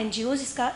NGOs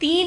3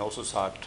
960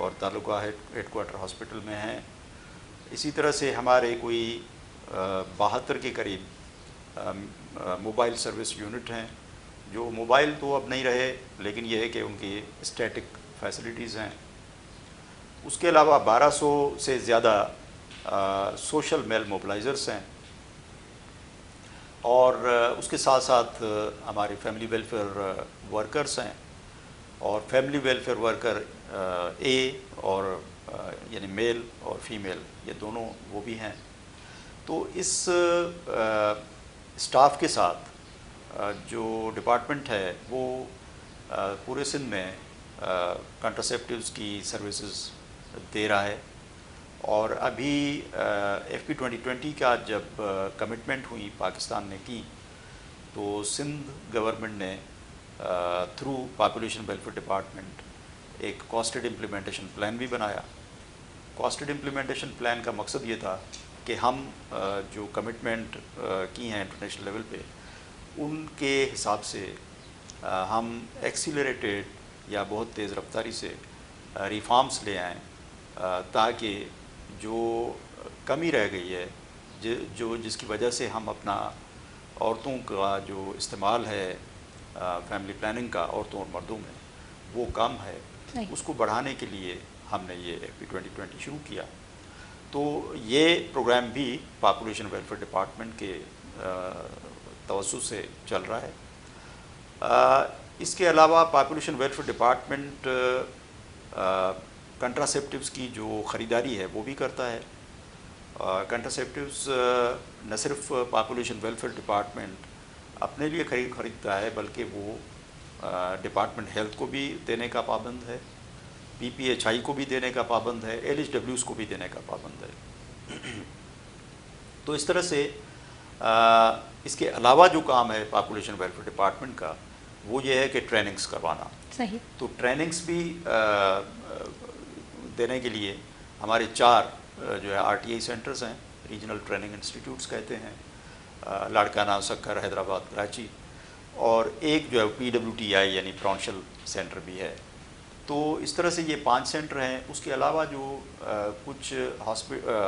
اور تعلقہ head quarter hospital میں ہیں. اسی طرح سے ہمارے کوئی 72 کے قریب موبائل سروس یونٹ ہیں, جو موبائل تو اب نہیں رہے, لیکن یہ ہے کہ ان کی اسٹیٹک فیسلٹیز ہیں. اس کے علاوہ 1200 سے زیادہ سوشل میل موبلائزرس ہیں, اور اس کے ساتھ ساتھ ہمارے فیملی ویلفیئر ورکرس ہیں, اور فیملی ویلفیئر ورکر اے اور یعنی میل اور فیمیل یہ دونوں وہ بھی ہیں. تو اس اسٹاف کے ساتھ جو ڈپارٹمنٹ ہے وہ پورے سندھ میں کنٹراسیپٹیوز کی سروسز دے رہا ہے. اور ابھی FP2020 کا جب کمٹمنٹ ہوئی پاکستان نے کی, تو سندھ گورنمنٹ نے تھرو پاپولیشن ویلفیئر ڈپارٹمنٹ ایک کاسٹڈ امپلیمنٹیشن پلان بھی بنایا. کاسٹڈ امپلیمنٹیشن پلان کا مقصد یہ تھا کہ ہم جو کمٹمنٹ کی ہیں انٹرنیشنل لیول پہ, ان کے حساب سے ہم ایکسیلریٹڈ یا بہت تیز رفتاری سے ریفارمس لے آئیں, تاکہ جو کمی رہ گئی ہے, جس کی وجہ سے ہم اپنا عورتوں کا جو استعمال ہے فیملی پلاننگ کا عورتوں اور مردوں میں وہ کم ہے, اس کو بڑھانے کے لیے ہم نے یہ FP2020 شروع کیا. تو یہ پروگرام بھی پاپولیشن ویلفیئر ڈپارٹمنٹ کے توسط سے چل رہا ہے. اس کے علاوہ پاپولیشن ویلفیئر ڈپارٹمنٹ کنٹراسیپٹیوز کی جو خریداری ہے وہ بھی کرتا ہے. کنٹراسیپٹیوز نہ صرف پاپولیشن ویلفیئر ڈپارٹمنٹ اپنے لیے خریدتا ہے, بلکہ وہ ڈپارٹمنٹ ہیلتھ کو بھی دینے کا پابند ہے, PPHI کو بھی دینے کا پابند ہے, LHWs کو بھی دینے کا پابند ہے. تو اس طرح سے اس کے علاوہ جو کام ہے پاپولیشن ویلفیئر ڈپارٹمنٹ کا وہ یہ ہے کہ ٹریننگز کروانا. صحیح. تو ٹریننگز بھی دینے کے لیے ہمارے 4 جو ہے RTI سینٹرز ہیں, ریجنل ٹریننگ انسٹیٹیوٹس کہتے ہیں, لاڑکانہ, سکھر, حیدرآباد, کراچی, اور ایک جو ہے PWTI یعنی پرونشل سینٹر بھی ہے. تو اس طرح سے یہ 5 سینٹر ہیں. اس کے علاوہ جو کچھ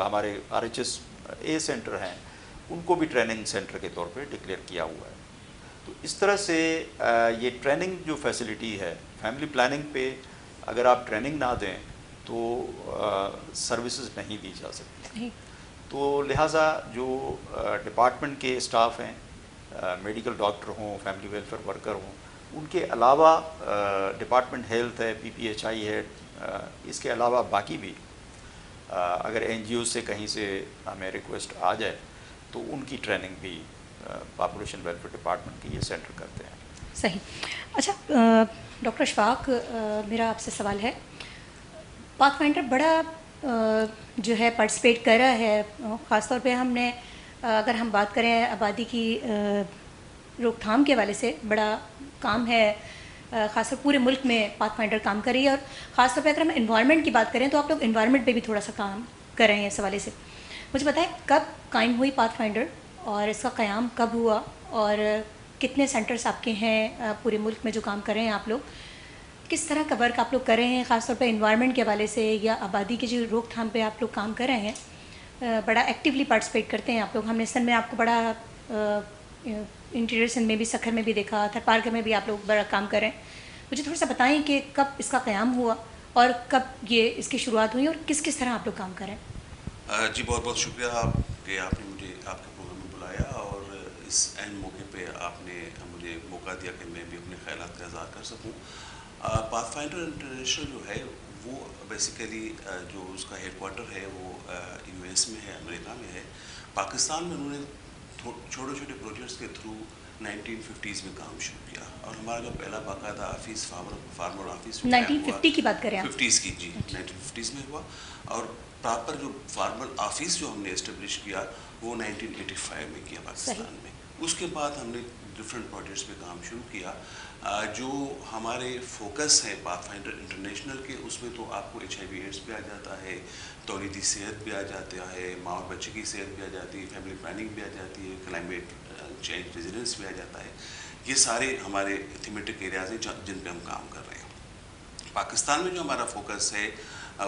ہمارے RHSA سینٹر ہیں, ان کو بھی ٹریننگ سینٹر کے طور پہ ڈکلیئر کیا ہوا ہے. تو اس طرح سے یہ ٹریننگ جو فیسلٹی ہے فیملی پلاننگ پہ, اگر آپ ٹریننگ نہ دیں تو سروسز نہیں دی جا سکتی. تو لہٰذا جو ڈپارٹمنٹ کے اسٹاف ہیں, میڈیکل ڈاکٹر ہوں, فیملی ویلفیئر ورکر ہوں, ان کے علاوہ ڈپارٹمنٹ ہیلتھ ہے, PPHI ہے, اس کے علاوہ باقی بھی اگر NGO سے کہیں سے ہمیں ریکویسٹ آ جائے تو ان کی ٹریننگ بھی پاپولیشن ویلفیئر ڈپارٹمنٹ کی یہ سینٹر کرتے ہیں. صحیح. اچھا ڈاکٹر اشفاق, میرا آپ سے سوال ہے, پاتھ فائنڈر بڑا جو ہے پارٹیسپیٹ کر رہا ہے, خاص طور پہ ہم نے اگر ہم بات کریں آبادی کی روک تھام کے حوالے سے بڑا کام ہے, خاص طور پورے ملک میں پاتھ فائنڈر کام کر رہی ہے, اور خاص طور پہ اگر ہم انوائرمنٹ کی بات کریں تو آپ لوگ انوائرمنٹ پہ بھی تھوڑا سا کام کر رہے ہیں. اس حوالے سے مجھے بتائیں کب قائم ہوئی پاتھ فائنڈر, اور اس کا قیام کب ہوا, اور کتنے سینٹرز آپ کے ہیں پورے ملک میں جو کام کر رہے ہیں, آپ لوگ کس طرح کا ورک آپ لوگ کر رہے ہیں, خاص طور پہ انوائرمنٹ کے حوالے سے یا آبادی کی جو روک تھام پہ آپ لوگ کام کر رہے ہیں, بڑا ایکٹیولی پارٹیسپیٹ کرتے ہیں آپ لوگ. ہم نے سندھ میں آپ کو بڑا انٹیریئر سندھ میں بھی, سکھر میں بھی دیکھا, تھر پارک میں بھی آپ لوگ بڑا کام کر رہے ہیں. مجھے تھوڑا سا بتائیں کہ کب اس کا قیام ہوا اور کب یہ اس کی شروعات ہوئی, اور کس کس طرح آپ لوگ کام کریں. جی بہت بہت شکریہ آپ کہ آپ نے مجھے آپ کے پروگرام میں بلایا, اور اس اہم موقع پہ آپ نے مجھے موقع دیا کہ میں بھی اپنے خیالات کا اظہار کر سکوں. پاتھ فائنڈر انٹرنیشنل جو ہے وہ بیسیکلی جو اس کا ہیڈ کوارٹر ہے وہ US میں ہے, امریکہ میں ہے. پاکستان میں انہوں نے چھوٹے چھوٹے پروجیکٹس کے تھرو 1950s میں کام شروع کیا, اور ہمارا جو پہلا باقاعدہ آفس فارمر آفس 1950 کی بات کریں آپ, 50s کی, جی 1950s میں ہوا. اور پراپر جو فارمر آفس جو ہم نے اسٹیبلش کیا وہ 1985 میں کیا پاکستان میں. اس کے بعد ہم نے ڈفرینٹ پروجیکٹس پہ کام شروع کیا. جو ہمارے فوکس ہیں پاتھ فائنڈر انٹرنیشنل کے, اس میں تو آپ کو HIV ایڈس بھی آ جاتا ہے, تولیدی صحت بھی آ جاتا ہے, ماں اور بچے کی صحت بھی آ جاتی ہے, فیملی پلاننگ بھی آ جاتی ہے, کلائمیٹ چینج ریزیلنس بھی آ جاتا ہے. یہ سارے ہمارے تھیمیٹک ایریاز ہیں جن پہ ہم کام کر رہے ہیں. پاکستان میں جو ہمارا فوکس ہے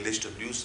LHWs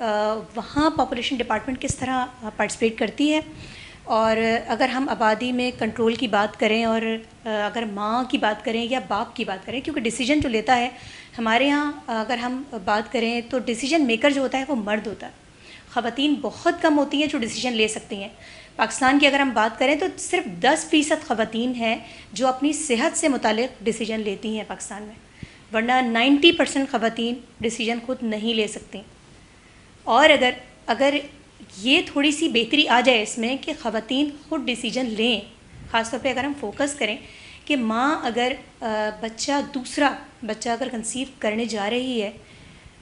وہاں پاپولیشن ڈپارٹمنٹ کس طرح پارٹیسپیٹ کرتی ہے. اور اگر ہم آبادی میں کنٹرول کی بات کریں اور اگر ماں کی بات کریں یا باپ کی بات کریں, کیونکہ ڈیسیجن جو لیتا ہے ہمارے ہاں اگر ہم بات کریں تو ڈیسیجن میکر جو ہوتا ہے وہ مرد ہوتا ہے, خواتین بہت کم ہوتی ہیں جو ڈیسیجن لے سکتی ہیں. پاکستان کی اگر ہم بات کریں تو صرف 10% خواتین ہیں جو اپنی صحت سے متعلق ڈیسیجن لیتی ہیں پاکستان میں, ورنہ 90% خواتین ڈیسیجن خود نہیں لے سکتی. اور اگر یہ تھوڑی سی بہتری آ جائے اس میں کہ خواتین خود ڈیسیجن لیں, خاص طور پہ اگر ہم فوکس کریں کہ ماں اگر دوسرا بچہ اگر کنسیو کرنے جا رہی ہے,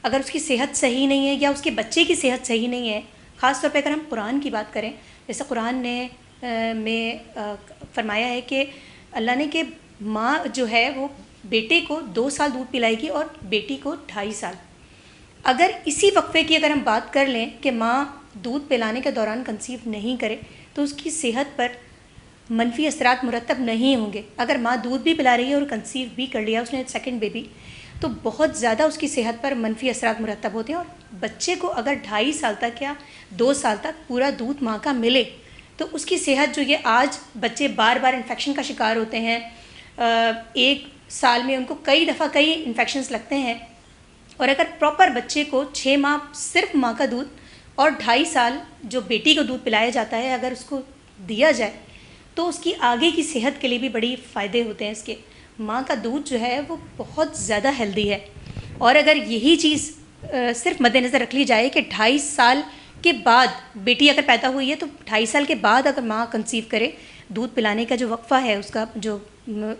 اگر اس کی صحت صحیح نہیں ہے یا اس کے بچے کی صحت صحیح نہیں ہے, خاص طور پہ اگر ہم قرآن کی بات کریں, جیسے قرآن نے میں فرمایا ہے کہ اللہ نے کہ ماں جو ہے وہ بیٹے کو 2 سال دودھ پلائے گی اور بیٹی کو 2.5 سال. اگر اسی وقفے کی اگر ہم بات کر لیں کہ ماں دودھ پلانے کے دوران کنسیو نہیں کرے تو اس کی صحت پر منفی اثرات مرتب نہیں ہوں گے. اگر ماں دودھ بھی پلا رہی ہے اور کنسیو بھی کر لیا اس نے سیکنڈ بیبی, تو بہت زیادہ اس کی صحت پر منفی اثرات مرتب ہوتے ہیں. اور بچے کو اگر 2.5 سال تک یا 2 سال تک پورا دودھ ماں کا ملے تو اس کی صحت جو یہ آج بچے بار بار انفیکشن کا شکار ہوتے ہیں, 1 سال میں ان کو کئی دفعہ کئی انفیکشنز لگتے ہیں, اور اگر پراپر بچے کو 6 ماہ صرف ماں کا دودھ اور 2.5 سال جو بیٹی کو دودھ پلایا جاتا ہے اگر اس کو دیا جائے تو اس کی آگے کی صحت کے لیے بھی بڑی فائدے ہوتے ہیں اس کے. ماں کا دودھ جو ہے وہ بہت زیادہ ہیلدی ہے. اور اگر یہی چیز صرف مد نظر رکھ لی جائے کہ 2.5 سال کے بعد بیٹی اگر پیدا ہوئی ہے تو 2.5 سال کے بعد اگر ماں کنسیو کرے, دودھ پلانے کا جو وقفہ ہے اس کا جو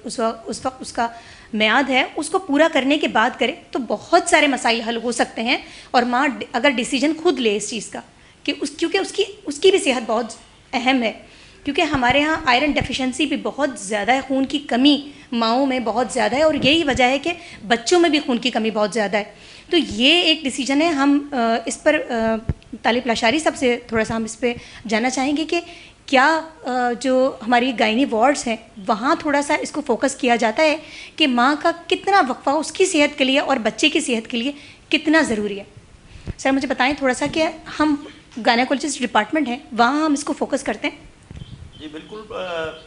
اس وقت اس کا میعاد ہے اس کو پورا کرنے کے بعد کرے تو بہت سارے مسائل حل ہو سکتے ہیں. اور ماں اگر ڈیسیجن خود لے اس چیز کا کہ کیونکہ اس کی بھی صحت بہت اہم ہے, کیونکہ ہمارے ہاں آئرن ڈیفیشنسی بھی بہت زیادہ ہے, خون کی کمی ماؤں میں بہت زیادہ ہے, اور یہی وجہ ہے کہ بچوں میں بھی خون کی کمی بہت زیادہ ہے. تو یہ ایک ڈیسیجن ہے. ہم اس پر طالب لاشاری صاحب سے تھوڑا سا ہم اس پہ جاننا چاہیں گے کہ کیا جو ہماری گائنی وارڈز ہیں وہاں تھوڑا سا اس کو فوکس کیا جاتا ہے کہ ماں کا کتنا وقفہ اس کی صحت کے لیے اور بچے کی صحت کے لیے کتنا ضروری ہے. سر مجھے بتائیں تھوڑا سا کہ ہم گائنیکولوجسٹ ڈپارٹمنٹ ہیں وہاں ہم اس کو فوکس کرتے ہیں. جی بالکل,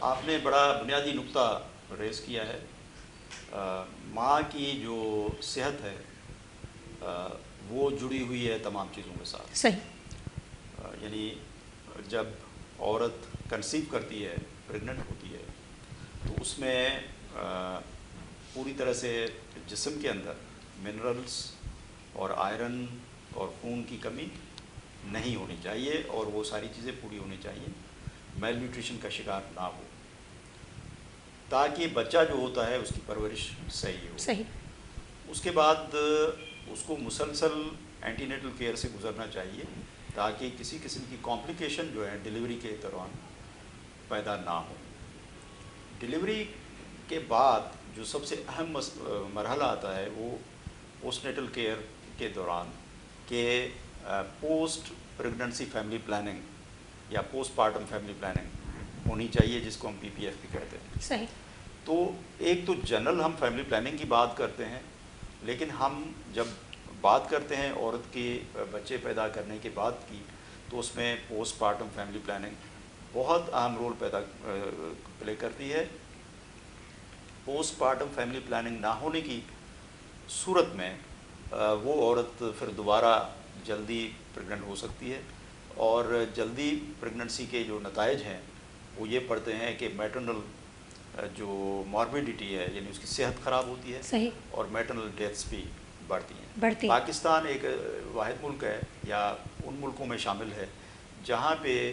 آپ نے بڑا بنیادی نقطہ ریز کیا ہے. ماں کی جو صحت ہے وہ جڑی ہوئی ہے تمام چیزوں کے ساتھ. صحیح. یعنی جب عورت کنسیو کرتی ہے, پریگننٹ ہوتی ہے, تو اس میں پوری طرح سے جسم کے اندر منرلز اور آئرن اور خون کی کمی نہیں ہونی چاہیے, اور وہ ساری چیزیں پوری ہونی چاہیے, میل نیوٹریشن کا شکار نہ ہو, تاکہ بچہ جو ہوتا ہے اس کی پرورش صحیح ہو. صحیح. اس کے بعد اس کو مسلسل اینٹی نیٹل کیئر سے گزرنا چاہیے تاکہ کسی قسم کی کمپلیکیشن جو ہے ڈیلیوری کے دوران پیدا نہ ہو. ڈیلیوری کے بعد جو سب سے اہم مرحلہ آتا ہے وہ پوسٹ نیٹل کیئر کے دوران کہ پوسٹ پریگننسی فیملی پلاننگ یا پوسٹ پارٹم فیملی پلاننگ ہونی چاہیے, جس کو ہم PPF بھی کہتے ہیں. صحیح. تو ایک تو جنرل ہم فیملی پلاننگ کی بات کرتے ہیں, لیکن ہم جب بات کرتے ہیں عورت کے بچے پیدا کرنے کے بعد کی, تو اس میں پوسٹ پارٹم فیملی پلاننگ بہت اہم رول پلے کرتی ہے. پوسٹ پارٹم فیملی پلاننگ نہ ہونے کی صورت میں وہ عورت پھر دوبارہ جلدی پریگننٹ ہو سکتی ہے, اور جلدی پریگننسی کے جو نتائج ہیں وہ یہ پڑتے ہیں کہ میٹرنل جو ماربیڈیٹی ہے یعنی اس کی صحت خراب ہوتی ہے. صحیح. اور میٹرنل ڈیتھس بھی بڑھتی ہیں. پاکستان ایک واحد ملک ہے یا ان ملکوں میں شامل ہے جہاں پہ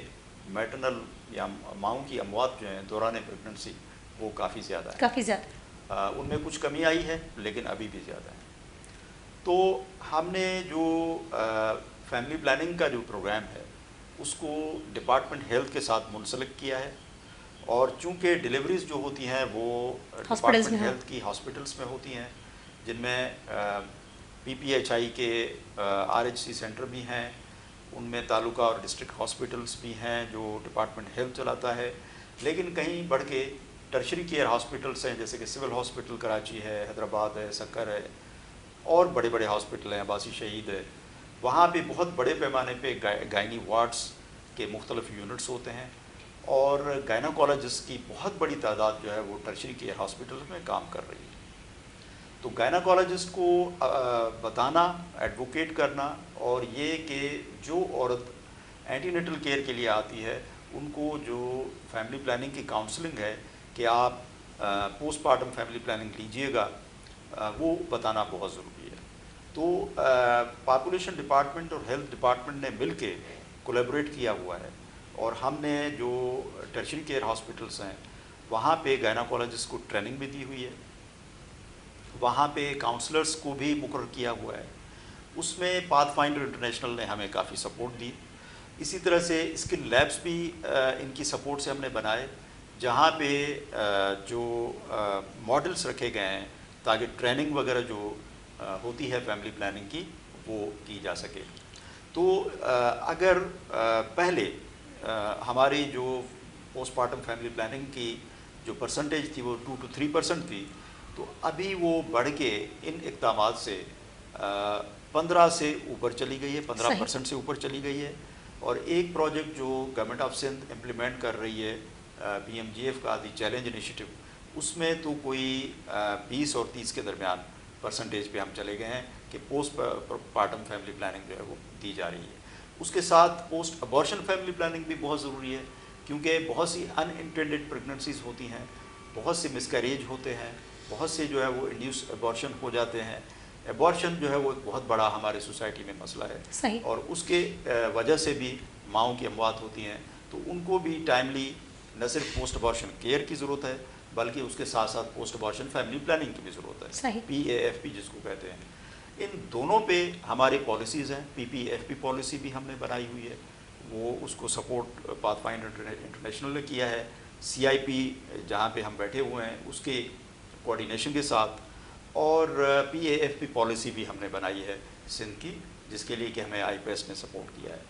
میٹرنل یا ماؤں کی اموات جو ہیں دوران پریگننسی وہ کافی زیادہ ہے. کافی زیادہ. ان میں کچھ کمی آئی ہے لیکن ابھی بھی زیادہ ہے. تو ہم نے جو فیملی پلاننگ کا جو پروگرام ہے اس کو ڈپارٹمنٹ ہیلتھ کے ساتھ منسلک کیا ہے, اور چونکہ ڈیلیوریز جو ہوتی ہیں وہ ڈپارٹمنٹ ہیلتھ کی ہاسپٹلس میں ہوتی ہیں, جن میں PPHI کے RHC سینٹر بھی ہیں, ان میں تعلقہ اور ڈسٹرکٹ ہاسپٹلس بھی ہیں جو ڈپارٹمنٹ ہیلتھ چلاتا ہے. لیکن کہیں بڑھ کے ٹرشری کیئر ہاسپٹلس ہیں جیسے کہ سول ہاسپٹل کراچی ہے, حیدرآباد ہے, سکر ہے, اور بڑے بڑے ہاسپٹل ہیں, عباسی شہید ہے, وہاں پہ بہت بڑے پیمانے پہ گائنی وارڈس کے مختلف یونٹس ہوتے ہیں اور گائناکالوجسٹ کی بہت بڑی تعداد جو ہے وہ ٹرشری کیئر ہاسپٹل میں کام کر رہی ہے. تو گائناکالوجسٹ کو بتانا، ایڈوکیٹ کرنا اور یہ کہ جو عورت اینٹی نیٹل کیئر کے لیے آتی ہے ان کو جو فیملی پلاننگ کی کاؤنسلنگ ہے کہ آپ پوسٹ پارٹم فیملی پلاننگ لیجئے گا، وہ بتانا بہت ضروری ہے. تو پاپولیشن ڈپارٹمنٹ اور ہیلتھ ڈپارٹمنٹ نے مل کے کولیبریٹ کیا ہوا ہے اور ہم نے جو ٹرشری کیئر ہاسپٹلس ہیں وہاں پہ گائناکالوجسٹ کو ٹریننگ بھی دی ہوئی ہے، وہاں پہ کاؤنسلرس کو بھی مقرر کیا ہوا ہے. اس میں پاتھ فائنڈر انٹرنیشنل نے ہمیں کافی سپورٹ دی. اسی طرح سے اسکل لیبس بھی ان کی سپورٹ سے ہم نے بنائے جہاں پہ جو ماڈلس رکھے گئے ہیں تاکہ ٹریننگ وغیرہ جو ہوتی ہے فیملی پلاننگ کی وہ کی جا سکے. تو اگر پہلے ہماری جو پوسٹ پارٹم فیملی پلاننگ کی جو پرسنٹیج تھی وہ 2 to 3% تھی، تو ابھی وہ بڑھ کے ان اقدامات سے 15 سے اوپر چلی گئی ہے، 15% سے اوپر چلی گئی ہے. اور ایک پروجیکٹ جو گورنمنٹ آف سندھ امپلیمنٹ کر رہی ہے BMGF کا دی چیلنج انیشیٹو، اس میں تو کوئی 20 اور 30 کے درمیان پرسنٹیج پہ ہم چلے گئے ہیں کہ پوسٹ پارٹم فیملی پلاننگ جو ہے وہ دی جا رہی ہے. اس کے ساتھ پوسٹ ابارشن فیملی پلاننگ بھی بہت ضروری ہے کیونکہ بہت سی ان انٹینڈڈ پریگننسیز ہوتی ہیں، بہت سے مس کیریج ہوتے ہیں، بہت سے جو ہے وہ انڈیوس ابارشن ہو جاتے ہیں. ابارشن جو ہے وہ ایک بہت بڑا ہمارے سوسائٹی میں مسئلہ ہے. صحیح. اور اس کے وجہ سے بھی ماؤں کی اموات ہوتی ہیں. تو ان کو بھی ٹائملی نہ صرف پوسٹ ابارشن کیئر کی ضرورت ہے بلکہ اس کے ساتھ ساتھ پوسٹ ابارشن فیملی پلاننگ کی بھی ضرورت ہے. صحیح. PAFP جس کو کہتے ہیں. ان دونوں پہ ہماری پالیسیز ہیں. PPFP پالیسی بھی ہم نے بنائی ہوئی ہے، وہ اس کو سپورٹ پاتھ فائنڈر انٹرنیشنل نے کیا ہے. CIP جہاں پہ ہم بیٹھے ہوئے ہیں اس کے کوآرڈینیشن کے ساتھ، اور PAFP پالیسی بھی ہم نے بنائی ہے سندھ کی جس کے لیے کہ ہمیں IPS نے سپورٹ کیا ہے.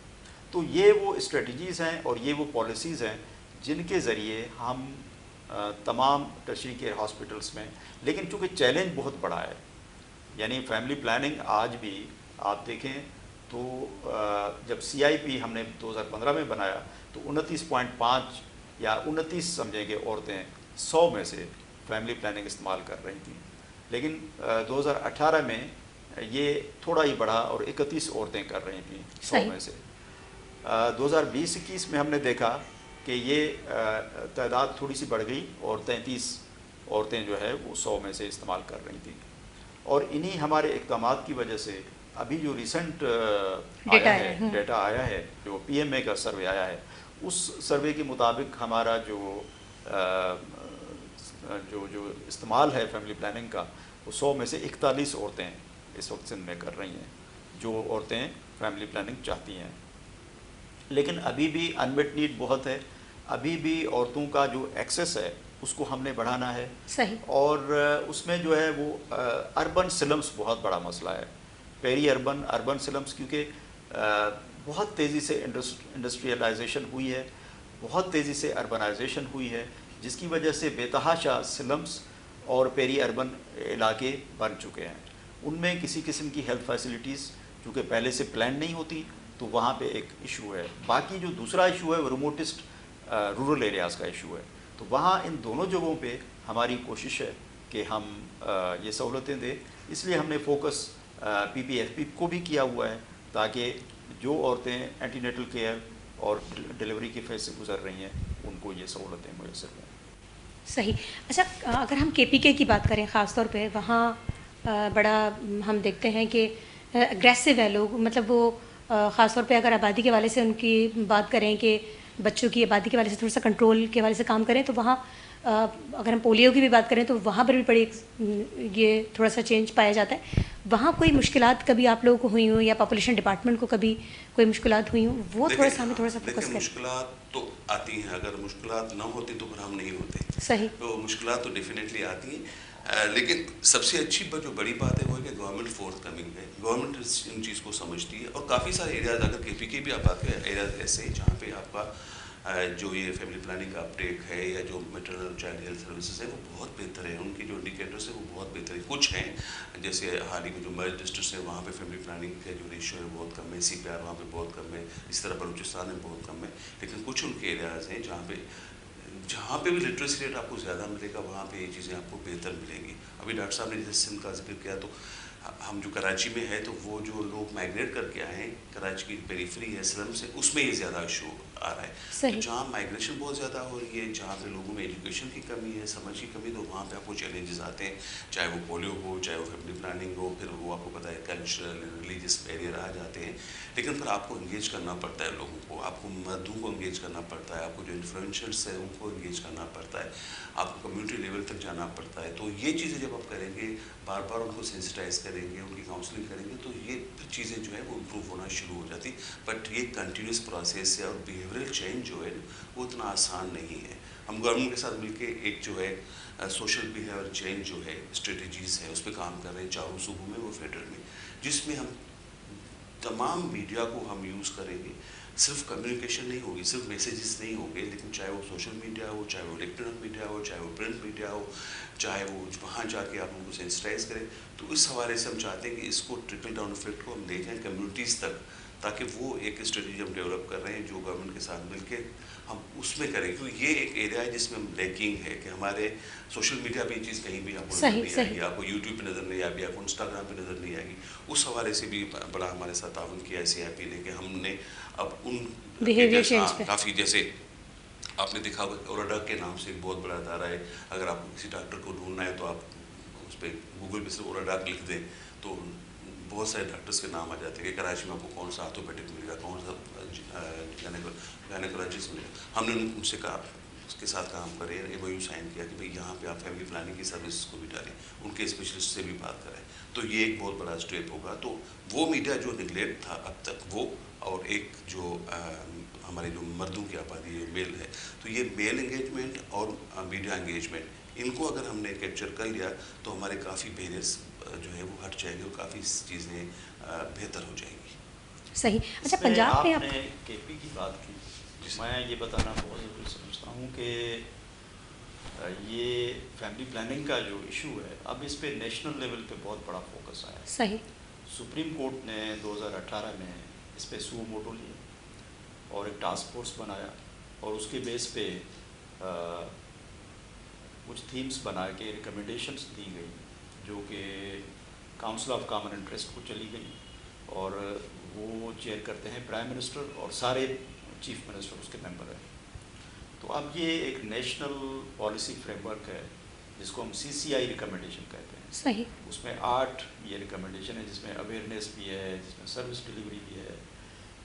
تو یہ وہ اسٹریٹجیز ہیں اور یہ وہ پالیسیز ہیں جن کے ذریعے ہم تمام ٹرشری کیئر ہاسپٹلس میں، لیکن چونکہ چیلنج بہت بڑا ہے، یعنی فیملی پلاننگ آج بھی آپ دیکھیں تو جب CIP ہم نے 2015 میں بنایا تو 29.5 یا 29 سمجھیں کہ عورتیں 100 میں سے فیملی پلاننگ استعمال کر رہی تھیں، لیکن 2018 میں یہ تھوڑا ہی بڑھا اور 31 عورتیں کر رہی تھیں 100 میں سے. 2020-21 میں ہم نے دیکھا کہ یہ تعداد تھوڑی سی بڑھ گئی اور 33 عورتیں جو ہے وہ 100 میں سے استعمال کر رہی تھیں. اور انہی ہمارے اقدامات کی وجہ سے ابھی جو ریسنٹ ڈیٹا آیا ہے، جو PMA کا سروے آیا ہے، اس سروے کے مطابق ہمارا جو استعمال ہے فیملی پلاننگ کا وہ 100 میں سے 41 عورتیں اس وقت سندھ میں کر رہی ہیں جو عورتیں فیملی پلاننگ چاہتی ہیں. لیکن ابھی بھی انمیٹ نیڈ بہت ہے. ابھی بھی عورتوں کا جو ایکسیس ہے اس کو ہم نے بڑھانا ہے. صحیح. اور اس میں جو ہے وہ اربن سلمس بہت بڑا مسئلہ ہے. پیری اربن سلمس، کیونکہ بہت تیزی سے انڈسٹریلائزیشن ہوئی ہے، بہت تیزی سے اربنائزیشن ہوئی ہے، جس کی وجہ سے بے تحاشا سلمس اور پیری اربن علاقے بن چکے ہیں. ان میں کسی قسم کی ہیلتھ فیسلٹیز چونکہ پہلے سے پلان نہیں ہوتی تو وہاں پہ ایک ایشو ہے. باقی جو دوسرا ایشو ہے وہ ریموٹسٹ رورل ایریاز کا ایشو ہے. تو وہاں ان دونوں جگہوں پہ ہماری کوشش ہے کہ ہم یہ سہولتیں دیں. اس لیے ہم نے فوکس PPFP کو بھی کیا ہوا ہے تاکہ جو عورتیں اینٹی نیٹل کیئر اور ڈلیوری کے فیز سے گزر رہی ہیں ان کو یہ سہولتیں میسر ہوں. صحیح. اچھا، اگر ہم KPK کی بات کریں خاص طور پہ، وہاں بڑا ہم دیکھتے ہیں کہ اگریسو ہے لوگ، مطلب وہ خاص طور پہ اگر آبادی کے حوالے سے ان کی بات کریں کہ بچوں کی آبادی کے حوالے سے تھوڑا سا کنٹرول کے حوالے سے کام کریں، تو وہاں اگر ہم پولیو کی بھی بات کریں تو وہاں پر بھی بڑی یہ تھوڑا سا چینج پایا جاتا ہے. وہاں کوئی مشکلات کبھی آپ لوگوں کو ہوئی ہوں یا پاپولیشن ڈپارٹمنٹ کو کبھی کوئی مشکلات ہوئی ہوں، وہ تھوڑا سا ہمیں تھوڑا سا فوکس کریں. مشکلات تو آتی ہیں، اگر مشکلات نہ ہوتی تو پھر ہم نہیں ہوتے. صحیح. تو مشکلات تو ڈیفینیٹلی آتی ہیں، لیکن سب سے اچھی جو بڑی بات ہے وہ ہے کہ گورنمنٹ فورتھ کمنگ ہے. گورنمنٹ ان چیز کو سمجھتی ہے اور کافی سارے ایریاز، اگر KPK بھی آپ بات کریں، ایریاز ایسے ہیں جہاں پہ آپ کا جو یہ فیملی پلاننگ کا اپٹیک ہے یا جو میٹرنل چائلڈ ہیلتھ سروسز ہیں وہ بہت بہتر ہے. ان کی جو انڈیکیٹرس ہیں وہ بہت بہتر ہیں. کچھ ہیں جیسے حال ہی میں جو مرج ڈسٹرکٹس ہیں وہاں پہ فیملی پلاننگ کا جو ریشو ہے بہت کم ہے, CPR وہاں پہ بہت کم ہے, اس طرح بلوچستان میں بہت کم ہے. لیکن کچھ ان کے ایریاز ہیں جہاں پہ بھی لٹریسی ریٹ آپ کو زیادہ ملے گا, وہاں پہ یہ چیزیں آپ کو بہتر ملیں گی. ابھی ڈاکٹر صاحب نے جیسے سندھ کا ذکر کیا, تو ہم جو کراچی میں ہے تو وہ جو لوگ مائگریٹ کر کے آئے ہیں کراچی کی پیریفری ہے سلم سے, اس میں یہ زیادہ ایشو آ رہا ہے. تو جہاں مائگریشن بہت زیادہ ہو رہی ہے, جہاں پہ لوگوں میں ایجوکیشن کی کمی ہے, سمجھ کی کمی, تو وہاں پہ آپ کو چیلنجز آتے ہیں, چاہے وہ پولیو ہو, چاہے وہ فیملی پلاننگ ہو, پھر وہ آپ کو پتہ ہے کلچرل ریلیجیس بیریئر آ جاتے ہیں. لیکن پھر آپ کو انگیج کرنا پڑتا ہے لوگوں کو, آپ کو مردوں کو انگیج کرنا پڑتا ہے, آپ کو جو انفلوئنشرس ہیں ان کو انگیج کرنا پڑتا ہے, آپ کو کمیونٹی لیول تک جانا پڑتا ہے. تو یہ چیزیں جب آپ کریں گے, بار بار ان کو سینسٹائز کریں گے, ان کی کاؤنسلنگ کریں گے, تو یہ چیزیں جو ہے وہ امپروو ہونا شروع ہو جاتی. بٹ یہ کنٹینیوس پروسیس ہے, اور بیہیویئرل چینج جو ہے وہ اتنا آسان نہیں ہے. ہم گورنمنٹ کے ساتھ مل کے ایک جو ہے سوشل بیہیویئر چینج جو ہے اسٹریٹجیز ہے اس پہ کام کر رہے ہیں چاروں صوبوں میں, وہ فیڈرل میں, جس میں ہم تمام میڈیا کو ہم یوز کریں گے. صرف کمیونیکیشن نہیں ہوگی, صرف میسیجز نہیں ہوں گے, لیکن چاہے وہ سوشل میڈیا ہو, چاہے وہ الیکٹرانک میڈیا ہو, چاہے وہ پرنٹ میڈیا ہو, چاہے وہ وہاں جا کے آپ ان کو سینسٹائز کریں. تو اس حوالے سے ہم چاہتے ہیں کہ اس کو ٹرکل ڈاؤن افیکٹ کو ہم لے جائیں کمیونٹیز تک, تاکہ وہ ایک اسٹریٹجی ہم ڈیولپ کر رہے ہیں جو گورنمنٹ کے ساتھ مل کے ہم اس میں کریں. کیونکہ یہ ایک ایریا ہے جس میں ہم لیکنگ ہے کہ ہمارے سوشل میڈیا پہ یہ چیز کہیں بھی آپ کو نظر نہیں آئے گی, آپ کو یوٹیوب پہ نظر نہیں آئے گی, آپ کو انسٹاگرام پہ نظر نہیں آئے گی. اس حوالے سے بھی بڑا ہمارے ساتھ تعاون کیا ہے CIP نے, کہ ہم نے اب ان کافی, جیسے آپ نے دیکھا اوراڈا کے نام سے ایک بہت بڑا ادارہ ہے. اگر آپ کو کسی ڈاکٹر کو ڈھونڈنا ہے تو آپ اس پہ گوگل پہ سے اوراڈا لکھ دیں تو بہت سارے ڈاکٹرس کے نام آ جاتے ہیں کہ کراچی میں آپ کو کون سا آرتھوپیڈک ملے گا, کون سا گائنیکولوجسٹ ملے گا. ہم نے ان سے کہا, اس کے ساتھ کام کرے, MOU سائن کیا کہ بھئی یہاں پہ آپ فیملی پلاننگ کی سروس کو بھی ڈالیں, ان کے اسپیشلسٹ سے بھی بات کریں. تو یہ ایک بہت بڑا اسٹیپ ہوگا. تو وہ میڈیا جو نگلیکٹ تھا اب تک وہ, اور ایک جو ہمارے جو مردوں کی آبادی ہے میل ہے, تو یہ میل انگیجمنٹ اور میڈیا انگیجمنٹ, ان کو اگر ہم نے کیپچر کر لیا تو ہمارے کافی بیریئرس جو ہے وہ ہٹ جائیں گے, اور کافی چیزیں بہتر ہو جائیں گی. صحیح. اچھا, پنجاب میں آپ نے KP کی بات کی, میں یہ بتانا بہت ضروری سمجھتا ہوں کہ یہ فیملی پلاننگ کا جو ایشو ہے اب اس پہ نیشنل لیول پہ بہت بڑا فوکس آیا ہے. صحیح. سپریم کورٹ نے 2018 میں اس پہ سو موٹو لیا اور ایک ٹاسک فورس بنایا, اور اس کے بیس پہ کچھ تھیمز بنا کے ریکمنڈیشنز دی گئی جو کہ کاؤنسل آف کامن انٹرسٹ کو چلی گئی, اور وہ چیئر کرتے ہیں پرائم منسٹر, اور سارے چیف منسٹر اس کے ممبر ہیں. تو اب یہ ایک نیشنل پالیسی فریم ورک ہے جس کو ہم CCI ریکمنڈیشن کہتے ہیں. صحیح. اس میں 8 یہ ریکمنڈیشن ہے, جس میں اویئرنیس بھی ہے, جس میں سروس ڈلیوری بھی ہے,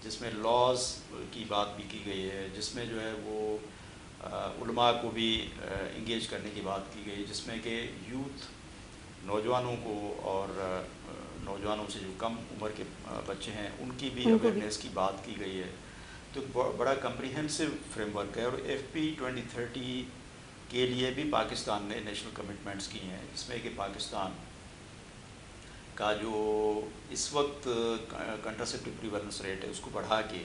جس میں لاز کی بات بھی کی گئی ہے, جس میں جو ہے وہ علماء کو بھی انگیج کرنے کی بات کی گئی, جس میں کہ یوتھ نوجوانوں کو اور نوجوانوں سے جو کم عمر کے بچے ہیں ان کی بھی اویئرنیس کی بات کی گئی ہے. تو بڑا کمپریہنسو فریم ورک ہے. اور FP 2030 کے لیے بھی پاکستان نے نیشنل کمٹمنٹس کی ہیں, جس میں کہ پاکستان کا جو اس وقت کنٹراسیپٹیو پریویلنس ریٹ ہے اس کو بڑھا کے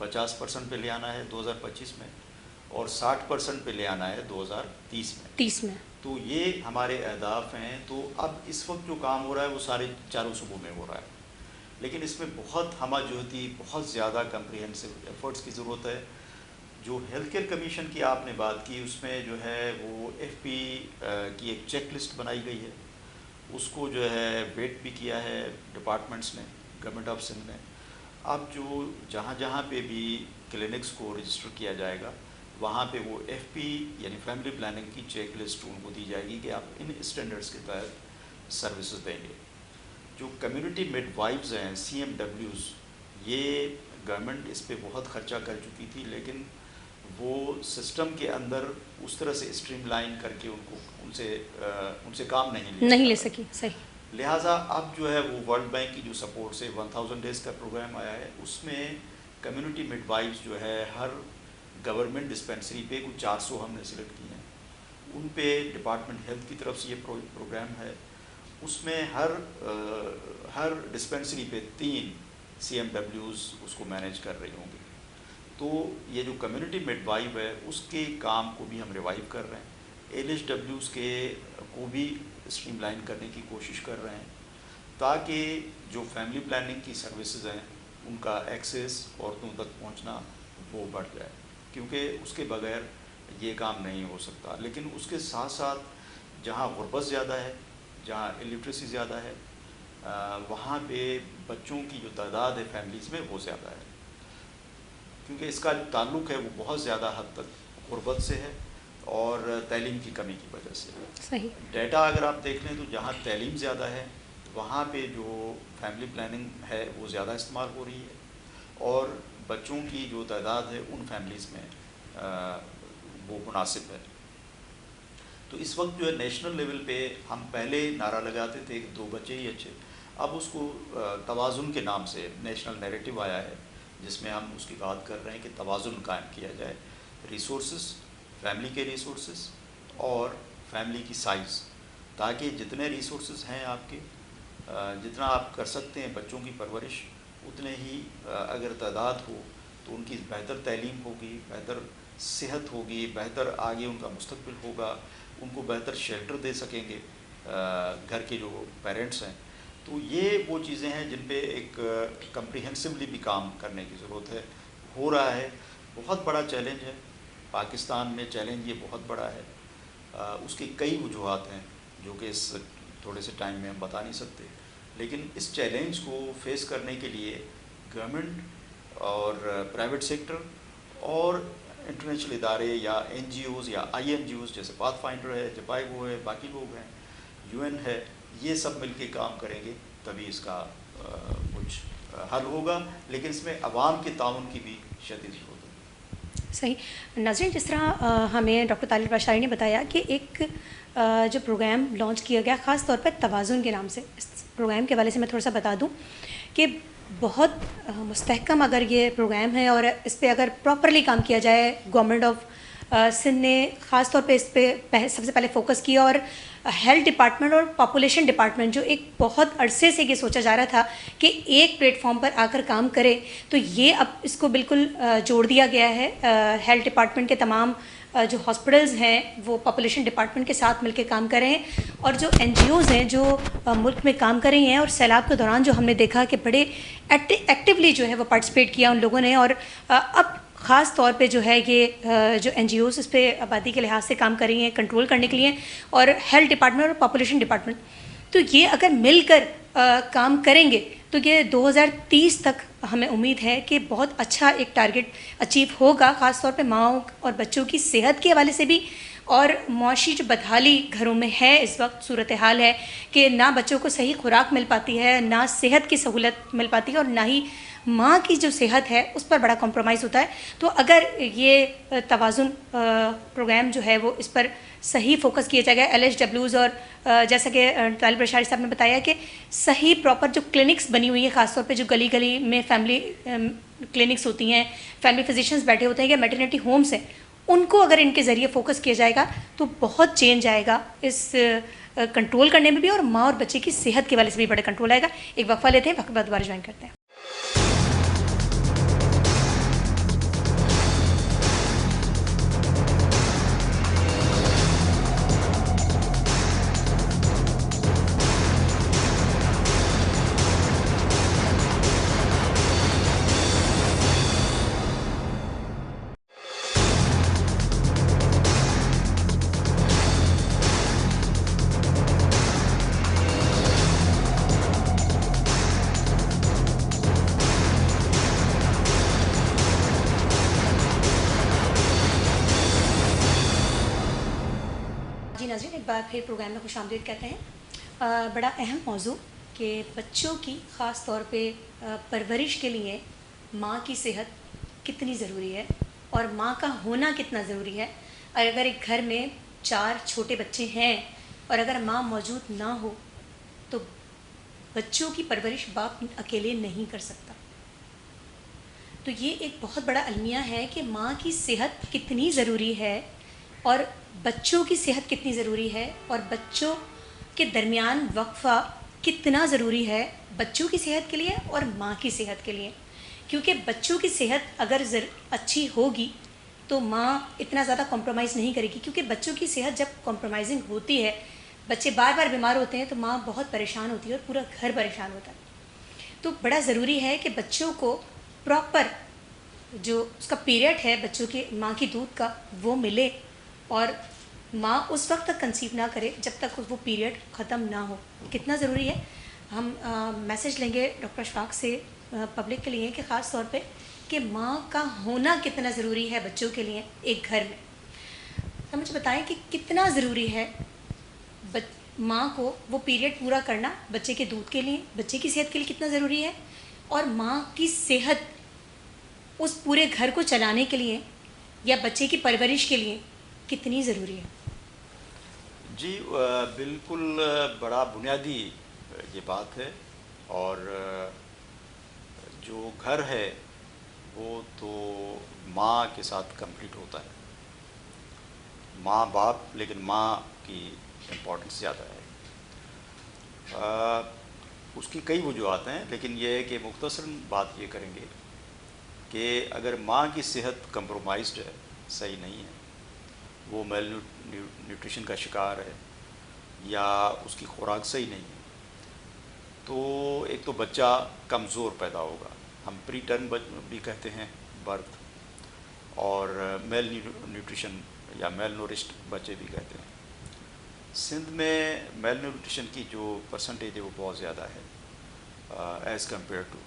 50% پہ لے آنا ہے 2025 میں, اور 60% پہ لے آنا ہے 2030 میں. تو یہ ہمارے اہداف ہیں. تو اب اس وقت جو کام ہو رہا ہے وہ سارے چاروں صوبوں میں ہو رہا ہے, لیکن اس میں بہت ہمہ جہتی, بہت زیادہ کمپریہنسو ایفرٹس کی ضرورت ہے. جو ہیلتھ کیئر کمیشن کی آپ نے بات کی, اس میں جو ہے وہ FP کی ایک چیک لسٹ بنائی گئی ہے, اس کو جو ہے ویٹ بھی کیا ہے ڈپارٹمنٹس نے, گورنمنٹ آف سندھ نے. اب جو جہاں جہاں پہ بھی کلینکس کو رجسٹر کیا جائے گا وہاں پہ وہ FP یعنی فیملی پلاننگ کی چیک لسٹ ان کو دی جائے گی کہ آپ ان اسٹینڈرڈس کے تحت سروسز دیں گے. جو کمیونٹی مڈ وائفز ہیں CMWs, یہ گورنمنٹ اس پہ بہت خرچہ کر چکی تھی, لیکن وہ سسٹم کے اندر اس طرح سے اسٹریم لائن کر کے ان سے کام نہیں لے سکی. صحیح. لہٰذا اب جو ہے وہ ورلڈ بینک کی جو سپورٹ سے 1000 ڈیز کا پروگرام آیا ہے, اس میں کمیونٹی مڈ وائفز جو ہے ہر گورنمنٹ ڈسپینسری پہ کچھ 400 ہم نے سلیکٹ کی ہیں, ان پہ ڈپارٹمنٹ ہیلتھ کی طرف سے یہ پروگرام ہے. اس میں ہر ڈسپینسری پہ 3 CMWs اس کو مینیج کر رہی ہوں گی. تو یہ جو کمیونٹی مڈ وائف ہے اس کے کام کو بھی ہم ریوائیو کر رہے ہیں، LHWs کے کو بھی اسٹریم لائن کرنے کی کوشش کر رہے ہیں تاکہ جو فیملی پلاننگ کی سروسز ہیں ان کا ایکسیس عورتوں تک پہنچنا وہ بڑھ جائے، کیونکہ اس کے بغیر یہ کام نہیں ہو سکتا. لیکن اس کے ساتھ ساتھ جہاں غربت زیادہ ہے، جہاں الٹریسی زیادہ ہے، وہاں پہ بچوں کی جو تعداد ہے فیملیز میں وہ زیادہ ہے، کیونکہ اس کا جو تعلق ہے وہ بہت زیادہ حد تک غربت سے ہے اور تعلیم کی کمی کی وجہ سے. صحیح ڈیٹا اگر آپ دیکھ لیں تو جہاں تعلیم زیادہ ہے وہاں پہ جو فیملی پلاننگ ہے وہ زیادہ استعمال ہو رہی ہے، اور بچوں کی جو تعداد ہے ان فیملیز میں وہ مناسب ہے. تو اس وقت جو ہے نیشنل لیول پہ ہم پہلے نعرہ لگاتے تھے کہ 2 بچے ہی اچھے، اب اس کو توازن کے نام سے نیشنل نیریٹو آیا ہے جس میں ہم اس کی بات کر رہے ہیں کہ توازن قائم کیا جائے، ریسورسز، فیملی کے ریسورسز اور فیملی کی سائز، تاکہ جتنے ریسورسز ہیں آپ کے، جتنا آپ کر سکتے ہیں بچوں کی پرورش، اتنے ہی اگر تعداد ہو تو ان کی بہتر تعلیم ہوگی، بہتر صحت ہوگی، بہتر آگے ان کا مستقبل ہوگا، ان کو بہتر شیلٹر دے سکیں گے گھر کے جو پیرنٹس ہیں. تو یہ وہ چیزیں ہیں جن پہ ایک کمپریہنسولی بھی کام کرنے کی ضرورت ہے. ہو رہا ہے، بہت بڑا چیلنج ہے پاکستان میں، چیلنج یہ بہت بڑا ہے. اس کی کئی وجوہات ہیں جو کہ اس تھوڑے سے ٹائم میں ہم بتا نہیں سکتے، لیکن اس چیلنج کو فیس کرنے کے لیے گورنمنٹ اور پرائیویٹ سیکٹر اور انٹرنیشنل ادارے یا NGOs یا INGOs جیسے پاتھ فائنڈر ہے، جپائگو ہے، باقی لوگ ہیں، UN ہے، یہ سب مل کے کام کریں گے تبھی اس کا کچھ حل ہوگا. لیکن اس میں عوام کے تعاون کی بھی شدید ضرورت ہے. صحیح. ناظرین، جس طرح ہمیں ڈاکٹر طالب راشاری نے بتایا کہ ایک جو پروگرام لانچ کیا گیا خاص طور پر توازن کے نام سے، اس پروگرام کے حوالے سے میں تھوڑا سا بتا دوں کہ بہت مستحکم اگر یہ پروگرام ہے اور اس پہ اگر پراپرلی کام کیا جائے، گورنمنٹ آف سندھ نے خاص طور پہ اس پہ سب سے پہلے فوکس کیا، اور ہیلتھ ڈپارٹمنٹ اور پاپولیشن ڈپارٹمنٹ جو ایک بہت عرصے سے یہ سوچا جا رہا تھا کہ ایک پلیٹ فارم پر آ کر کام کرے، تو یہ اب اس کو بالکل جوڑ دیا گیا ہے. ہیلتھ ڈپارٹمنٹ کے تمام جو ہاسپٹلز ہیں وہ پاپولیشن ڈپارٹمنٹ کے ساتھ مل کے کام کر رہے ہیں، اور جو NGOs ہیں جو ملک میں کام کر رہی ہیں، اور سیلاب کے دوران جو ہم نے دیکھا کہ بڑے ایکٹیولی جو ہے وہ پارٹیسپیٹ کیا ان لوگوں نے، اور اب خاص طور پہ جو ہے یہ جو NGOs اس پہ آبادی کے لحاظ سے کام کر رہی ہیں کنٹرول کرنے کے لیے، اور ہیلتھ ڈپارٹمنٹ اور پاپولیشن ڈپارٹمنٹ، تو یہ اگر مل کر کام کریں گے تو یہ 2030 تک ہمیں امید ہے کہ بہت اچھا ایک ٹارگٹ اچیو ہوگا، خاص طور پہ ماؤں اور بچوں کی صحت کے حوالے سے بھی. اور معاشی جو بدحالی گھروں میں ہے اس وقت، صورتحال ہے کہ نہ بچوں کو صحیح خوراک مل پاتی ہے، نہ صحت کی سہولت مل پاتی ہے، اور نہ ہی ماں کی جو صحت ہے اس پر بڑا کمپرومائز ہوتا ہے. تو اگر یہ توازن پروگرام جو ہے وہ اس پر صحیح فوکس کیا جائے گا، LHWs اور جیسا کہ طالب راشاری صاحب نے بتایا کہ صحیح پراپر جو کلینکس بنی ہوئی ہیں، خاص طور پہ جو گلی گلی میں فیملی کلینکس ہوتی ہیں، فیملی فزیشنز بیٹھے ہوتے ہیں یا میٹرنیٹی ہومس ہیں، ان کو اگر ان کے ذریعے فوکس کیا جائے گا تو بہت چینج آئے گا اس کنٹرول کرنے میں بھی، اور ماں اور بچے کی صحت کے والے سے بھی بڑا کنٹرول آئے گا. ایک وقفہ لیتے ہیں، وقت بعد دوبارہ جوائن کرتے ہیں. ناظرین، ایک بار پھر پروگرام میں خوش آمدید کہتے ہیں. بڑا اہم موضوع کہ بچوں کی خاص طور پہ پرورش کے لیے ماں کی صحت کتنی ضروری ہے اور ماں کا ہونا کتنا ضروری ہے. اور اگر ایک گھر میں 4 چھوٹے بچے ہیں اور اگر ماں موجود نہ ہو تو بچوں کی پرورش باپ اکیلے نہیں کر سکتا. تو یہ ایک بہت بڑا المیہ ہے کہ ماں کی صحت کتنی ضروری ہے اور بچوں کی صحت کتنی ضروری ہے، اور بچوں کے درمیان وقفہ کتنا ضروری ہے بچوں کی صحت کے لیے اور ماں کی صحت کے لیے. کیونکہ بچوں کی صحت اگر اچھی ہوگی تو ماں اتنا زیادہ کمپرومائز نہیں کرے گی، کیونکہ بچوں کی صحت جب کمپرومائزنگ ہوتی ہے، بچے بار بار بیمار ہوتے ہیں تو ماں بہت پریشان ہوتی ہے اور پورا گھر پریشان ہوتا ہے. تو بڑا ضروری ہے کہ بچوں کو پراپر جو اس کا پیریڈ ہے بچوں کے ماں کی دودھ کا وہ ملے، اور ماں اس وقت تک کنسیو نہ کرے جب تک وہ پیریڈ ختم نہ ہو. کتنا ضروری ہے. ہم میسج لیں گے ڈاکٹر اشفاق سے پبلک کے لیے کہ خاص طور پہ کہ ماں کا ہونا کتنا ضروری ہے بچوں کے لیے ایک گھر میں. ہم مجھے بتائیں کہ کتنا ضروری ہے ماں کو وہ پیریڈ پورا کرنا بچے کے دودھ کے لیے، بچے کی صحت کے لیے کتنا ضروری ہے، اور ماں کی صحت اس پورے گھر کو چلانے کے لیے یا بچے کی پرورش کے لیے کتنی ضروری ہے. جی بالکل بڑا بنیادی یہ بات ہے. اور جو گھر ہے وہ تو ماں کے ساتھ کمپلیٹ ہوتا ہے. ماں باپ، لیکن ماں کی امپورٹنس زیادہ ہے. اس کی کئی وجوہات ہیں، لیکن یہ ہے کہ مختصراً بات یہ کریں گے کہ اگر ماں کی صحت کمپرومائزڈ ہے، صحیح نہیں ہے، وہ میل نیوٹریشن کا شکار ہے یا اس کی خوراک صحیح نہیں ہے، تو ایک تو بچہ کمزور پیدا ہوگا. ہم پری ٹرم بھی کہتے ہیں برتھ، اور میل نیوٹریشن یا میل نورشڈ بچے بھی کہتے ہیں. سندھ میں میل نیوٹریشن کی جو پرسنٹیج ہے وہ بہت زیادہ ہے ایز کمپیئر ٹو.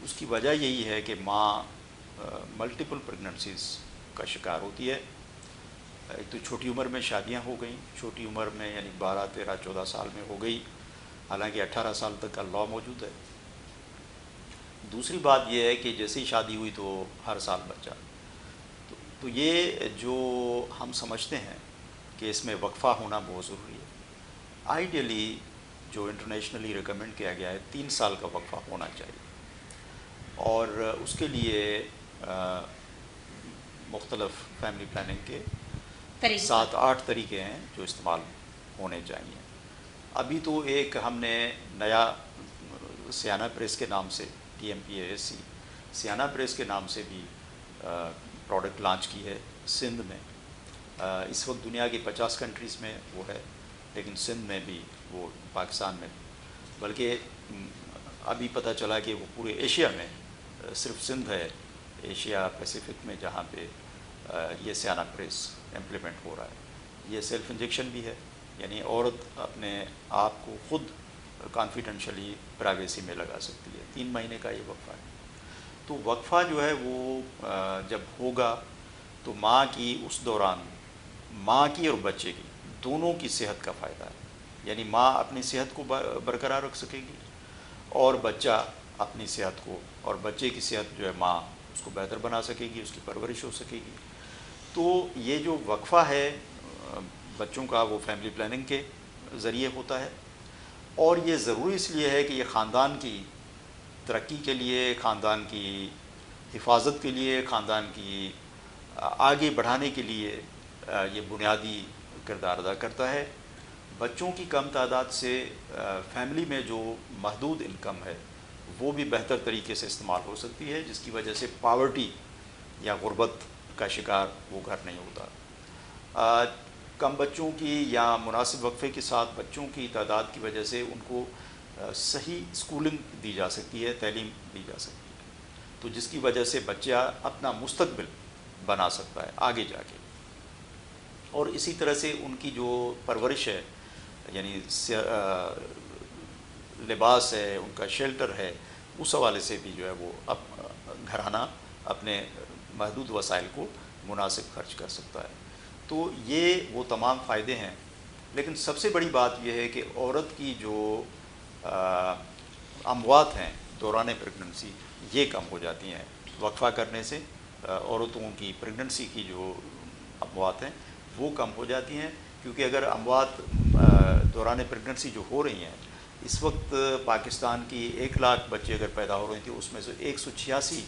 اس کی وجہ یہی ہے کہ ماں ملٹیپل پریگننسیز کا شکار ہوتی ہے. ایک تو چھوٹی عمر میں شادیاں ہو گئیں، چھوٹی عمر میں یعنی 12 13 14 سال میں ہو گئی، حالانکہ 18 سال تک کا لاء موجود ہے. دوسری بات یہ ہے کہ جیسے ہی شادی ہوئی تو ہر سال بچہ. تو یہ جو ہم سمجھتے ہیں کہ اس میں وقفہ ہونا بہت ضروری ہے. آئیڈیلی جو انٹرنیشنلی ریکمینڈ کیا گیا ہے 3 سال کا وقفہ ہونا چاہیے، اور اس کے لیے مختلف فیملی پلاننگ کے 7-8 طریقے ہیں جو استعمال ہونے چاہیے. ابھی تو ایک ہم نے نیا سیانہ پریس کے نام سے TMPASC سیانہ پریس کے نام سے بھی پروڈکٹ لانچ کی ہے سندھ میں. اس وقت دنیا کی 50 کنٹریز میں وہ ہے، لیکن سندھ میں بھی، وہ پاکستان میں، بلکہ ابھی پتہ چلا کہ وہ پورے ایشیا میں صرف سندھ ہے ایشیا پیسیفک میں جہاں پہ یہ سیانہ پریس امپلیمنٹ ہو رہا ہے. یہ سیلف انجیکشن بھی ہے، یعنی عورت اپنے آپ کو خود کانفیڈینشلی پرائیویسی میں لگا سکتی ہے. 3 مہینے کا یہ وقفہ ہے. تو وقفہ جو ہے وہ جب ہوگا تو ماں کی اس دوران ماں کی اور بچے کی دونوں کی صحت کا فائدہ ہے. یعنی ماں اپنی صحت کو برقرار رکھ سکے گی، اور بچہ اپنی صحت کو، اور بچے کی صحت جو ہے ماں اس کو بہتر بنا سکے گی، اس کی پرورش ہو سکے گی. تو یہ جو وقفہ ہے بچوں کا وہ فیملی پلاننگ کے ذریعے ہوتا ہے. اور یہ ضروری اس لیے ہے کہ یہ خاندان کی ترقی کے لیے، خاندان کی حفاظت کے لیے، خاندان کی آگے بڑھانے کے لیے یہ بنیادی کردار ادا کرتا ہے. بچوں کی کم تعداد سے فیملی میں جو محدود انکم ہے وہ بھی بہتر طریقے سے استعمال ہو سکتی ہے، جس کی وجہ سے پاورٹی یا غربت کا شکار وہ گھر نہیں ہوتا. کم بچوں کی یا مناسب وقفے کے ساتھ بچوں کی تعداد کی وجہ سے ان کو صحیح اسکولنگ دی جا سکتی ہے، تعلیم دی جا سکتی ہے، تو جس کی وجہ سے بچہ اپنا مستقبل بنا سکتا ہے آگے جا کے. اور اسی طرح سے ان کی جو پرورش ہے، یعنی لباس ہے، ان کا شیلٹر ہے، اس حوالے سے بھی جو ہے وہ گھرانہ اپنے محدود وسائل کو مناسب خرچ کر سکتا ہے. تو یہ وہ تمام فائدے ہیں. لیکن سب سے بڑی بات یہ ہے کہ عورت کی جو اموات ہیں دوران پریگننسی یہ کم ہو جاتی ہیں وقفہ کرنے سے. عورتوں کی پریگننسی کی جو اموات ہیں وہ کم ہو جاتی ہیں، کیونکہ اگر اموات دوران پریگننسی جو ہو رہی ہیں اس وقت پاکستان کی 1 لاکھ بچے اگر پیدا ہو رہے تھے، اس میں سے 186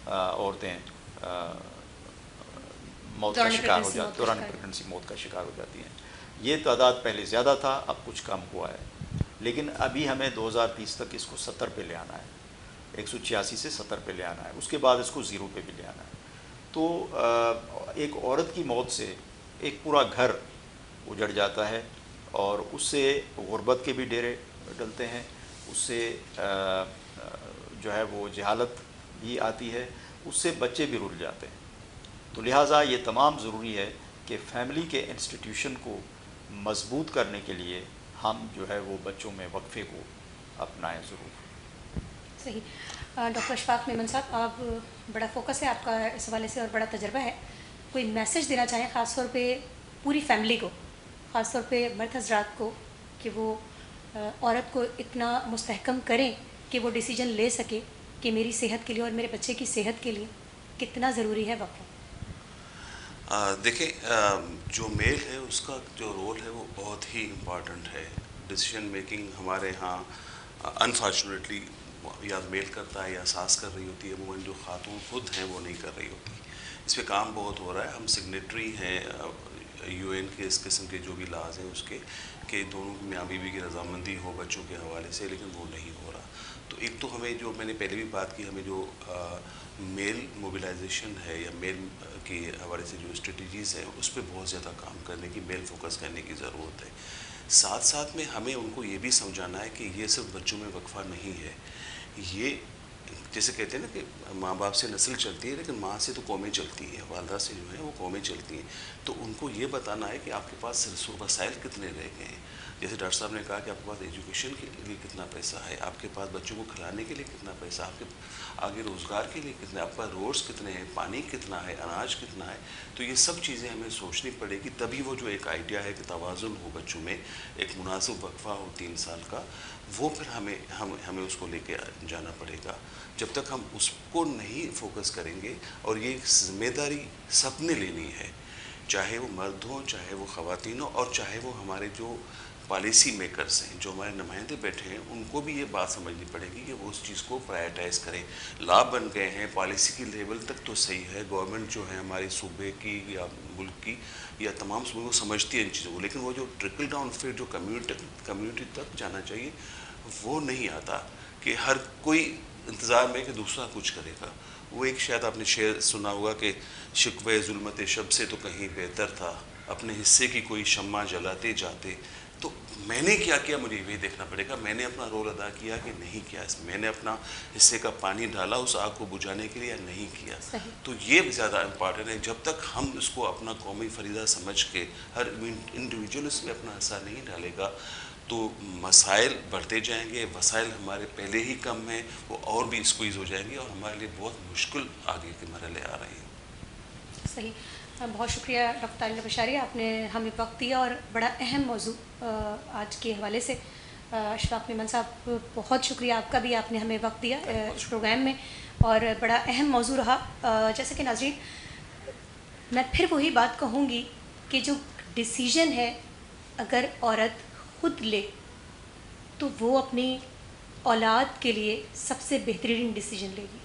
عورتیں موت کا شکار ہو جاتی، دوران پریگننسی موت کا شکار ہو جاتی ہیں. یہ تعداد پہلے زیادہ تھا، اب کچھ کم ہوا ہے، لیکن ابھی ہمیں 2030 تک اس کو 70 پہ لے آنا ہے. 186 سے 70 پہ لے آنا ہے، اس کے بعد اس کو 0 پہ بھی لے آنا ہے. تو ایک عورت کی موت سے ایک پورا گھر اجڑ جاتا ہے، اور اس سے غربت کے بھی ڈیرے ڈلتے ہیں، اس سے جو ہے وہ جہالت بھی آتی ہے، اس سے بچے بھی رل جاتے ہیں. تو لہٰذا یہ تمام ضروری ہے کہ فیملی کے انسٹیٹیوشن کو مضبوط کرنے کے لیے ہم جو ہے وہ بچوں میں وقفے کو اپنائیں ضرور. صحیح. ڈاکٹر اشفاق میمن صاحب، آپ بڑا فوکس ہے آپ کا اس حوالے سے اور بڑا تجربہ ہے، کوئی میسج دینا چاہیں خاص طور پہ پوری فیملی کو، خاص طور پہ مرد حضرات کو، کہ وہ عورت کو اتنا مستحکم کریں کہ وہ ڈیسیجن لے سکے کہ میری صحت کے لیے اور میرے بچے کی صحت کے لیے کتنا ضروری ہے وقفہ؟ دیکھیں، جو میل ہے اس کا جو رول ہے وہ بہت ہی امپارٹنٹ ہے. ڈیسیشن میکنگ ہمارے ہاں انفارچونیٹلی یا میل کرتا ہے یا ساس کر رہی ہوتی ہے، عموماً جو خاتون خود ہیں وہ نہیں کر رہی ہوتی. اس پہ کام بہت ہو رہا ہے. ہم سگنیٹری ہیں یو این کے اس قسم کے جو بھی لاز ہیں اس کے، کہ دونوں میاں بیوی کی رضامندی ہو بچوں کے حوالے سے، لیکن وہ نہیں ہو رہا. تو ایک تو ہمیں، جو میں نے پہلے بھی بات کی، ہمیں جو میل موبلائزیشن ہے یا میل کے حوالے سے جو اسٹریٹجیز ہیں اس پہ بہت زیادہ کام کرنے کی، میل فوکس کرنے کی ضرورت ہے. ساتھ ساتھ میں ہمیں ان کو یہ بھی سمجھانا ہے کہ یہ صرف بچوں میں وقفہ نہیں ہے. یہ جیسے کہتے ہیں نا کہ ماں باپ سے نسل چلتی ہے، لیکن ماں سے تو قومیں چلتی ہیں، والدہ سے جو ہے وہ قومیں چلتی ہیں. تو ان کو یہ بتانا ہے کہ آپ کے پاس وسائل کتنے رہ گئے ہیں. جیسے ڈاکٹر صاحب نے کہا کہ آپ کے پاس ایجوکیشن کے لیے کتنا پیسہ ہے، آپ کے پاس بچوں کو کھلانے کے لیے کتنا پیسہ، آپ کے آگے روزگار کے لیے کتنے، آپ کے پاس روڈس کتنے ہیں، پانی کتنا ہے، اناج کتنا ہے. تو یہ سب چیزیں ہمیں سوچنی پڑے گی، تبھی وہ جو ایک آئیڈیا ہے کہ توازن ہو بچوں میں، ایک مناسب وقفہ ہو 3 سال کا، وہ پھر ہمیں اس کو لے کے جانا پڑے گا. جب تک ہم اس کو نہیں فوکس کریں گے، اور یہ ایک ذمہ داری سب نے لینی ہے، چاہے وہ مرد ہوں، چاہے وہ خواتین ہوں، اور چاہے وہ ہمارے جو پالیسی میکرز ہیں، جو ہمارے نمائندے بیٹھے ہیں، ان کو بھی یہ بات سمجھنی پڑے گی کہ وہ اس چیز کو پرائیورٹائز کریں. لا بن گئے ہیں پالیسی کی لیول تک تو صحیح ہے، گورنمنٹ جو ہے ہمارے صوبے کی یا ملک کی یا تمام صوبے وہ سمجھتی ہے ان چیزوں کو، لیکن وہ جو ٹرکل ڈاؤن پھر جو کمیونٹی تک جانا چاہیے وہ نہیں آتا. کہ ہر کوئی انتظار میں کہ دوسرا کچھ کرے گا. وہ ایک شاید آپ نے شعر سنا ہوگا کہ شکوے ظلمت شب سے تو کہیں بہتر تھا، اپنے حصے کی کوئی شمع جلاتے جاتے. تو میں نے کیا کیا، مجھے یہ دیکھنا پڑے گا. میں نے اپنا رول ادا کیا کہ نہیں کیا، میں نے اپنا حصے کا پانی ڈالا اس آگ کو بجھانے کے لیے یا نہیں کیا. تو یہ زیادہ امپارٹنٹ ہے. جب تک ہم اس کو اپنا قومی فریضہ سمجھ کے ہر انڈیویجول اس میں اپنا حصہ نہیں ڈالے گا تو مسائل بڑھتے جائیں گے. وسائل ہمارے پہلے ہی کم ہیں، وہ اور بھی اسکویز ہو جائیں گے، اور ہمارے لیے بہت مشکل آگے کے مرحلے آ رہے ہیں. صحیح. بہت شکریہ ڈاکٹر طارق بشاری، آپ نے ہمیں وقت دیا اور بڑا اہم موضوع آج کے حوالے سے. اشفاق میمن صاحب، بہت شکریہ آپ کا بھی، آپ نے ہمیں وقت دیا اس پروگرام میں، اور بڑا اہم موضوع رہا. جیسے کہ ناظرین، میں پھر وہی بات کہوں گی کہ جو ڈیسیژن ہے اگر عورت خود لے تو وہ اپنی اولاد کے لیے سب سے بہترین ڈیسیژن لے گی.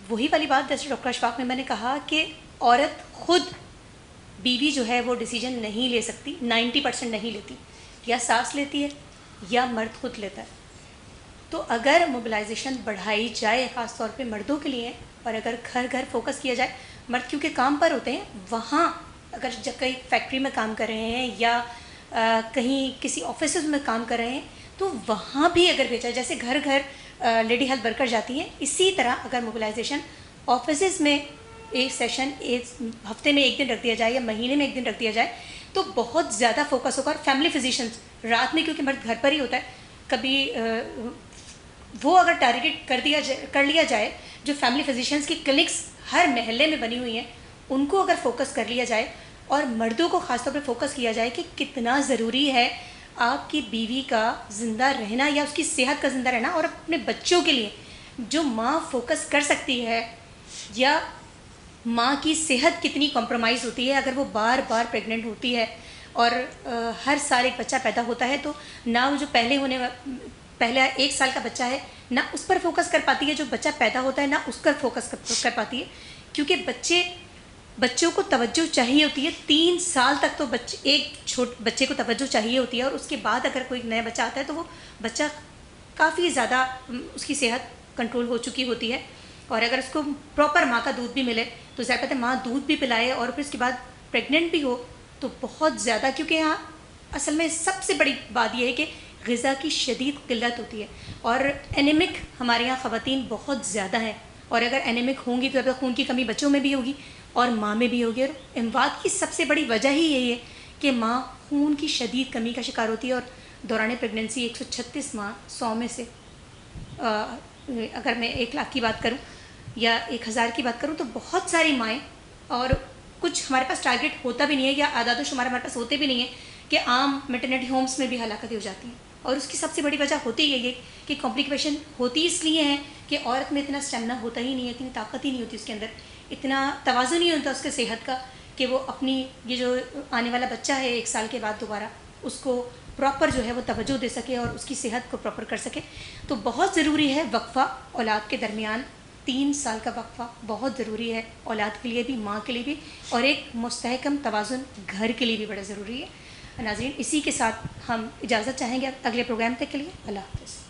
وہی والی بات جیسے ڈاکٹر اشفاق میں نے کہا کہ عورت خود، بیوی جو ہے وہ ڈیسیجن نہیں لے سکتی، 90% نہیں لیتی، یا ساس لیتی ہے یا مرد خود لیتا ہے. تو اگر موبلائزیشن بڑھائی جائے خاص طور پہ مردوں کے لیے، اور اگر گھر گھر فوکس کیا جائے، مرد کیونکہ کام پر ہوتے ہیں، وہاں اگر جب کہیں فیکٹری میں کام کر رہے ہیں یا کہیں کسی آفیسز میں کام کر رہے ہیں، تو وہاں بھی اگر بھیجا، جیسے گھر گھر لیڈی ہیلتھ ورکر جاتی ہیں، اسی طرح اگر موبلائزیشن آفیسز میں ایک سیشن ہفتے میں 1 دن رکھ دیا جائے یا مہینے میں 1 دن رکھ دیا جائے تو بہت زیادہ فوکس ہوگا. اور فیملی فزیشنز رات میں، کیونکہ مرد گھر پر ہی ہوتا ہے، کبھی وہ اگر ٹارگیٹ کر لیا جائے، جو فیملی فزیشنز کی کلینکس ہر محلے میں بنی ہوئی ہیں، ان کو اگر فوکس کر لیا جائے، اور مردوں کو خاص طور پہ فوکس کیا جائے کہ کتنا ضروری ہے آپ کی بیوی کا زندہ رہنا یا اس کی صحت کا زندہ رہنا، اور اپنے بچوں کے لیے جو ماں فوکس کر سکتی ہے، یا ماں کی صحت کتنی کمپرومائز ہوتی ہے اگر وہ بار بار پریگننٹ ہوتی ہے، اور ہر سال ایک بچہ پیدا ہوتا ہے، تو نہ وہ جو پہلا 1 سال کا بچہ ہے، نہ اس پر فوکس کر پاتی ہے جو بچہ پیدا ہوتا ہے، نہ اس پر فوکس کر پاتی ہے، کیونکہ بچوں کو توجہ چاہیے ہوتی ہے. 3 سال تک تو ایک بچے کو توجہ چاہیے ہوتی ہے، اور اس کے بعد اگر کوئی نیا بچہ آتا ہے تو وہ بچہ کافی زیادہ اس کی صحت کنٹرول ہو چکی ہوتی ہے، اور اگر اس کو پراپر ماں کا دودھ بھی ملے تو ظاہر بات ہے ماں دودھ بھی پلائے اور پھر اس کے بعد پریگننٹ بھی ہو تو بہت زیادہ، کیونکہ یہاں اصل میں سب سے بڑی بات یہ ہے کہ غذا کی شدید قلت ہوتی ہے، اور اینیمک ہمارے یہاں خواتین بہت زیادہ ہیں، اور اگر اینیمک ہوں گی تو خون کی کمی بچوں میں بھی ہوگی اور ماں میں بھی ہوگی، اور اموات کی سب سے بڑی وجہ ہی یہی ہے کہ ماں خون کی شدید کمی کا شکار ہوتی ہے، اور دوران پریگننسی 136 ماہ 100 میں سے اگر میں 1,00,000 کی بات کروں یا 1,000 کی بات کروں تو بہت ساری مائیں، اور کچھ ہمارے پاس ٹارگیٹ ہوتا بھی نہیں ہے یا اعداد و شمار ہمارے پاس ہوتے بھی نہیں ہیں کہ عام میٹرنیٹی ہومز میں بھی ہلاکتیں ہو جاتی ہیں، اور اس کی سب سے بڑی وجہ ہوتی یہی ہے کہ کمپلیکیشن ہوتی اس لیے ہیں کہ عورت میں اتنا اسٹیمنا ہوتا ہی نہیں ہے، اتنی طاقت ہی نہیں ہوتی اس کے اندر، اتنا توازن نہیں ہوتا اس کے صحت کا کہ وہ اپنی یہ جو آنے والا بچہ ہے 1 سال کے بعد دوبارہ اس کو پراپر جو ہے وہ توجہ دے سکے اور اس کی صحت کو پراپر کر سکے. تو بہت ضروری ہے وقفہ اولاد کے درمیان، 3 سال کا وقفہ بہت ضروری ہے اولاد کے لیے بھی، ماں کے لیے بھی، اور ایک مستحکم توازن گھر کے لیے بھی بڑا ضروری ہے. ناظرین اسی کے ساتھ ہم اجازت چاہیں گے اگلے پروگرام تک کے لیے. اللہ حافظ.